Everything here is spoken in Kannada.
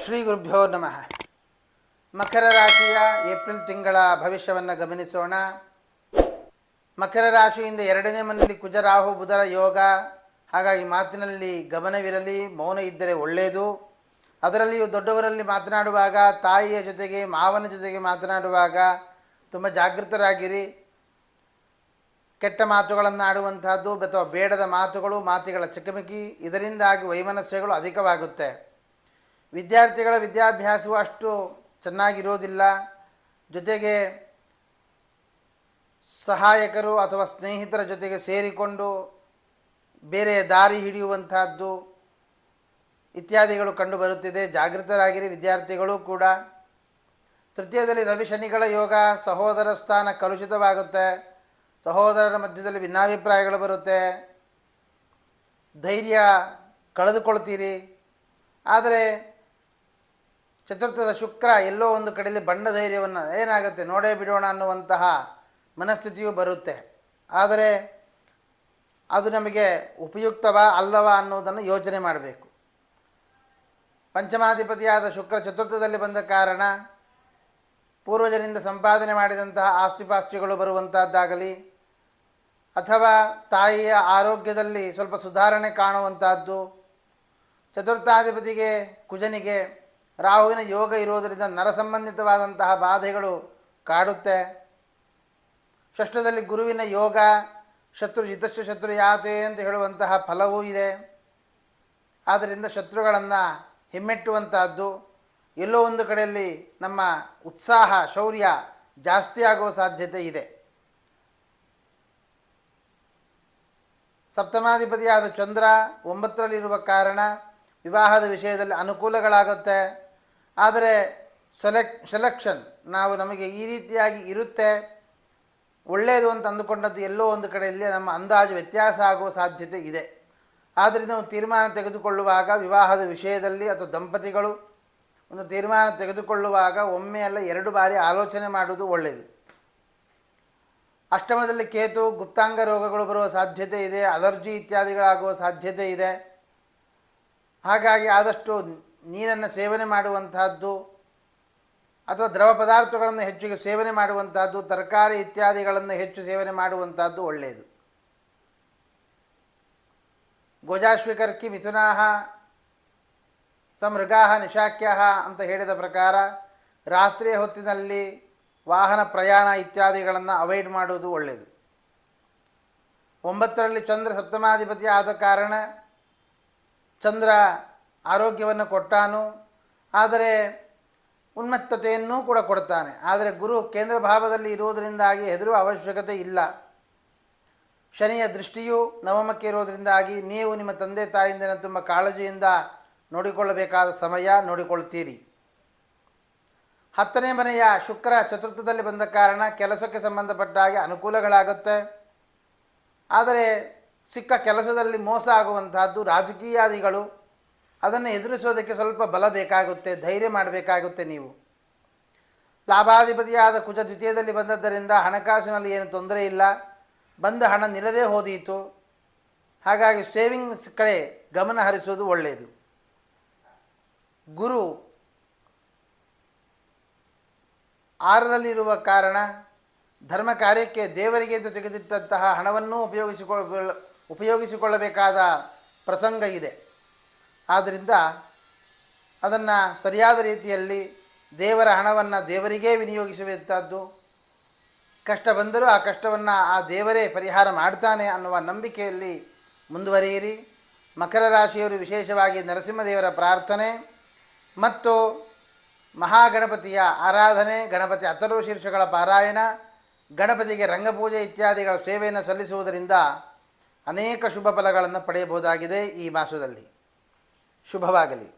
ಶ್ರೀ ಗುರುಭ್ಯೋ ನಮಃ. ಮಕರ ರಾಶಿಯ ಏಪ್ರಿಲ್ ತಿಂಗಳ ಭವಿಷ್ಯವನ್ನು ಗಮನಿಸೋಣ. ಮಕರ ರಾಶಿಯಿಂದ 2ನೇ ಮನೆಯಲ್ಲಿ ಕುಜ ರಾಹು ಬುಧರ ಯೋಗ. ಹಾಗಾಗಿ ಮಾತಿನಲ್ಲಿ ಗಮನವಿರಲಿ, ಮೌನ ಇದ್ದರೆ ಒಳ್ಳೆಯದು. ಅದರಲ್ಲಿಯೂ ದೊಡ್ಡವರಲ್ಲಿ ಮಾತನಾಡುವಾಗ, ತಾಯಿಯ ಜೊತೆಗೆ ಮಾವನ ಜೊತೆಗೆ ಮಾತನಾಡುವಾಗ ತುಂಬ ಜಾಗೃತರಾಗಿರಿ. ಕೆಟ್ಟ ಮಾತುಗಳನ್ನು ಆಡುವಂತಹದ್ದು ಅಥವಾ ಬೇಡದ ಮಾತುಗಳ ಚಕಮಕಿ, ಇದರಿಂದಾಗಿ ವೈಮನಸ್ಯಗಳು ಅಧಿಕವಾಗುತ್ತೆ. ವಿದ್ಯಾರ್ಥಿಗಳ ವಿದ್ಯಾಭ್ಯಾಸವು ಅಷ್ಟು ಚೆನ್ನಾಗಿರೋದಿಲ್ಲ. ಜೊತೆಗೆ ಸಹಾಯಕರು ಅಥವಾ ಸ್ನೇಹಿತರ ಜೊತೆಗೆ ಸೇರಿಕೊಂಡು ಬೇರೆ ದಾರಿ ಹಿಡಿಯುವಂತಹದ್ದು ಇತ್ಯಾದಿಗಳು ಕಂಡುಬರುತ್ತಿದೆ. ಜಾಗೃತರಾಗಿರಿ ವಿದ್ಯಾರ್ಥಿಗಳು ಕೂಡ. ತೃತೀಯದಲ್ಲಿ ರವಿ ಶನಿಗಳ ಯೋಗ. ಸಹೋದರ ಸ್ಥಾನ ಕಲುಷಿತವಾಗುತ್ತೆ. ಸಹೋದರರ ಮಧ್ಯದಲ್ಲಿ ಭಿನ್ನಾಭಿಪ್ರಾಯಗಳು ಬರುತ್ತೆ. ಧೈರ್ಯ ಕಳೆದುಕೊಳ್ತೀರಿ. ಆದರೆ ಚತುರ್ಥದ ಶುಕ್ರ ಎಲ್ಲೋ ಒಂದು ಕಡೆಯಲ್ಲಿ ಬಂಡ ಧೈರ್ಯವನ್ನು ಏನಾಗುತ್ತೆ ನೋಡೇ ಬಿಡೋಣ ಅನ್ನುವಂತಹ ಮನಸ್ಥಿತಿಯೂ ಬರುತ್ತೆ. ಆದರೆ ಅದು ನಮಗೆ ಉಪಯುಕ್ತವಾ ಅಲ್ಲವಾ ಅನ್ನೋದನ್ನು ಯೋಚನೆ ಮಾಡಬೇಕು. ಪಂಚಮಾಧಿಪತಿಯಾದ ಶುಕ್ರ ಚತುರ್ಥದಲ್ಲಿ ಬಂದ ಕಾರಣ ಪೂರ್ವಜರಿಂದ ಸಂಪಾದನೆ ಮಾಡಿದಂತಹ ಆಸ್ತಿಪಾಸ್ತಿಗಳು ಬರುವಂಥದ್ದಾಗಲಿ ಅಥವಾ ತಾಯಿಯ ಆರೋಗ್ಯದಲ್ಲಿ ಸ್ವಲ್ಪ ಸುಧಾರಣೆ ಕಾಣುವಂಥದ್ದು. ಚತುರ್ಥಾಧಿಪತಿಗೆ ಕುಜನಿಗೆ ರಾಹುವಿನ ಯೋಗ ಇರೋದರಿಂದ ನರ ಸಂಬಂಧಿತವಾದಂತಹ ಬಾಧೆಗಳು ಕಾಡುತ್ತೆ. ಷಷ್ಠದಲ್ಲಿ ಗುರುವಿನ ಯೋಗ. ಶತ್ರು ಜಿತಶ್ಚ ಶತ್ರು ಯಾತೆ ಅಂತ ಹೇಳುವಂತಹ ಫಲವೂ ಇದೆ. ಆದ್ದರಿಂದ ಶತ್ರುಗಳನ್ನು ಹಿಮ್ಮೆಟ್ಟುವಂತಹದ್ದು. ಎಲ್ಲೋ ಒಂದು ಕಡೆಯಲ್ಲಿ ನಮ್ಮ ಉತ್ಸಾಹ ಶೌರ್ಯ ಜಾಸ್ತಿ ಆಗುವ ಸಾಧ್ಯತೆ ಇದೆ. ಸಪ್ತಮಾಧಿಪತಿಯಾದ ಚಂದ್ರ 9ರಲ್ಲಿರುವ ಕಾರಣ ವಿವಾಹದ ವಿಷಯದಲ್ಲಿ ಅನುಕೂಲಗಳಾಗುತ್ತೆ. ಆದರೆ ಸೆಲೆಕ್ಷನ್ ನಮಗೆ ಈ ರೀತಿಯಾಗಿ ಇರುತ್ತೆ ಒಳ್ಳೆಯದು ಅಂತ ಅಂದುಕೊಂಡದ್ದು ಎಲ್ಲೋ ಒಂದು ಕಡೆಯಲ್ಲಿ ನಮ್ಮ ಅಂದಾಜು ವ್ಯತ್ಯಾಸ ಆಗುವ ಸಾಧ್ಯತೆ ಇದೆ. ಆದ್ದರಿಂದ ಒಂದು ತೀರ್ಮಾನ ತೆಗೆದುಕೊಳ್ಳುವಾಗ ವಿವಾಹದ ವಿಷಯದಲ್ಲಿ ಅಥವಾ ದಂಪತಿಗಳು ಒಂದು ತೀರ್ಮಾನ ತೆಗೆದುಕೊಳ್ಳುವಾಗ ಒಮ್ಮೆ ಅಲ್ಲ 2 ಬಾರಿ ಆಲೋಚನೆ ಮಾಡುವುದು ಒಳ್ಳೆಯದು. ಅಷ್ಟಮದಲ್ಲಿ ಕೇತು ಗುಪ್ತಾಂಗ ರೋಗಗಳು ಬರುವ ಸಾಧ್ಯತೆ ಇದೆ. ಅಲರ್ಜಿ ಇತ್ಯಾದಿಗಳಾಗುವ ಸಾಧ್ಯತೆ ಇದೆ. ಹಾಗಾಗಿ ಆದಷ್ಟು ನೀರನ್ನು ಸೇವನೆ ಮಾಡುವಂತಹದ್ದು ಅಥವಾ ದ್ರವ ಪದಾರ್ಥಗಳನ್ನು ಹೆಚ್ಚಿಗೆ ಸೇವನೆ ಮಾಡುವಂತಹದ್ದು, ತರಕಾರಿ ಇತ್ಯಾದಿಗಳನ್ನು ಹೆಚ್ಚು ಸೇವನೆ ಮಾಡುವಂತಹದ್ದು ಒಳ್ಳೆಯದು. ಗೋಜಾಶ್ವಿಕರ್ಕಿ ಮಿಥುನಾಹ ಸಮೃಗಾಹ ನಿಶಾಕ್ಯಾಹ ಅಂತ ಹೇಳಿದ ಪ್ರಕಾರ ರಾತ್ರಿಯ ಹೊತ್ತಿನಲ್ಲಿ ವಾಹನ ಪ್ರಯಾಣ ಇತ್ಯಾದಿಗಳನ್ನು ಅವಾಯ್ಡ್ ಮಾಡುವುದು ಒಳ್ಳೆಯದು. 9ರಲ್ಲಿ ಚಂದ್ರ ಸಪ್ತಮಾಧಿಪತಿ ಆದ ಕಾರಣ ಚಂದ್ರ ಆರೋಗ್ಯವನ್ನು ಕೊಟ್ಟಾನು, ಆದರೆ ಉನ್ಮತ್ತತೆಯನ್ನೂ ಕೂಡ ಕೊಡ್ತಾನೆ. ಆದರೆ ಗುರು ಕೇಂದ್ರ ಭಾವದಲ್ಲಿ ಇರುವುದರಿಂದಾಗಿ ಹೆದರುವ ಅವಶ್ಯಕತೆ ಇಲ್ಲ. ಶನಿಯ ದೃಷ್ಟಿಯು ನವಮಕ್ಕೆ ಇರೋದರಿಂದಾಗಿ ನೀವು ನಿಮ್ಮ ತಂದೆ ತಾಯಿಯಿಂದ ತುಂಬ ಕಾಳಜಿಯಿಂದ ನೋಡಿಕೊಳ್ಳಬೇಕಾದ ಸಮಯ ನೋಡಿಕೊಳ್ತೀರಿ. 10ನೇ ಮನೆಯ ಶುಕ್ರ ಚತುರ್ಥದಲ್ಲಿ ಬಂದ ಕಾರಣ ಕೆಲಸಕ್ಕೆ ಸಂಬಂಧಪಟ್ಟ ಹಾಗೆ ಅನುಕೂಲಗಳಾಗುತ್ತೆ. ಆದರೆ ಸಿಕ್ಕ ಕೆಲಸದಲ್ಲಿ ಮೋಸ ಆಗುವಂತಹದ್ದು ರಾಜಕೀಯಾದಿಗಳು, ಅದನ್ನು ಎದುರಿಸೋದಕ್ಕೆ ಸ್ವಲ್ಪ ಬಲ ಬೇಕಾಗುತ್ತೆ, ಧೈರ್ಯ ಮಾಡಬೇಕಾಗುತ್ತೆ. ನೀವು ಲಾಭಾಧಿಪತಿಯಾದ ಕುಜ ದ್ವಿತೀಯದಲ್ಲಿ ಬಂದದ್ದರಿಂದ ಹಣಕಾಸಿನಲ್ಲಿ ಏನು ತೊಂದರೆ ಇಲ್ಲ. ಬಂದ ಹಣ ನಿಲ್ಲದೇ ಹೋದೀತು. ಹಾಗಾಗಿ ಸೇವಿಂಗ್ಸ್ ಕಡೆ ಗಮನ ಹರಿಸೋದು ಒಳ್ಳೆಯದು. ಗುರು 6ರಲ್ಲಿರುವ ಕಾರಣ ಧರ್ಮ ಕಾರ್ಯಕ್ಕೆ ದೇವರಿಗೆ ತೆಗೆದಿಟ್ಟಂತಹ ಹಣವನ್ನೂ ಉಪಯೋಗಿಸಿಕೊಳ್ಳಬೇಕಾದ ಪ್ರಸಂಗ ಇದೆ. ಆದ್ದರಿಂದ ಅದನ್ನು ಸರಿಯಾದ ರೀತಿಯಲ್ಲಿ ದೇವರ ಹಣವನ್ನು ದೇವರಿಗೇ ವಿನಿಯೋಗಿಸುವಂಥದ್ದು. ಕಷ್ಟ ಬಂದರೂ ಆ ಕಷ್ಟವನ್ನು ಆ ದೇವರೇ ಪರಿಹಾರ ಮಾಡ್ತಾನೆ ಅನ್ನುವ ನಂಬಿಕೆಯಲ್ಲಿ ಮುಂದುವರಿಯಿರಿ. ಮಕರ ರಾಶಿಯವರು ವಿಶೇಷವಾಗಿ ನರಸಿಂಹದೇವರ ಪ್ರಾರ್ಥನೆ ಮತ್ತು ಮಹಾಗಣಪತಿಯ ಆರಾಧನೆ, ಗಣಪತಿ ಅಥರ್ವ ಶೀರ್ಷಗಳ ಪಾರಾಯಣ, ಗಣಪತಿಗೆ ರಂಗಪೂಜೆ ಇತ್ಯಾದಿಗಳ ಸೇವೆಯನ್ನು ಸಲ್ಲಿಸುವುದರಿಂದ ಅನೇಕ ಶುಭ ಫಲಗಳನ್ನು ಪಡೆಯಬಹುದಾಗಿದೆ. ಈ ಮಾಸದಲ್ಲಿ ಶುಭವಾಗಲಿ.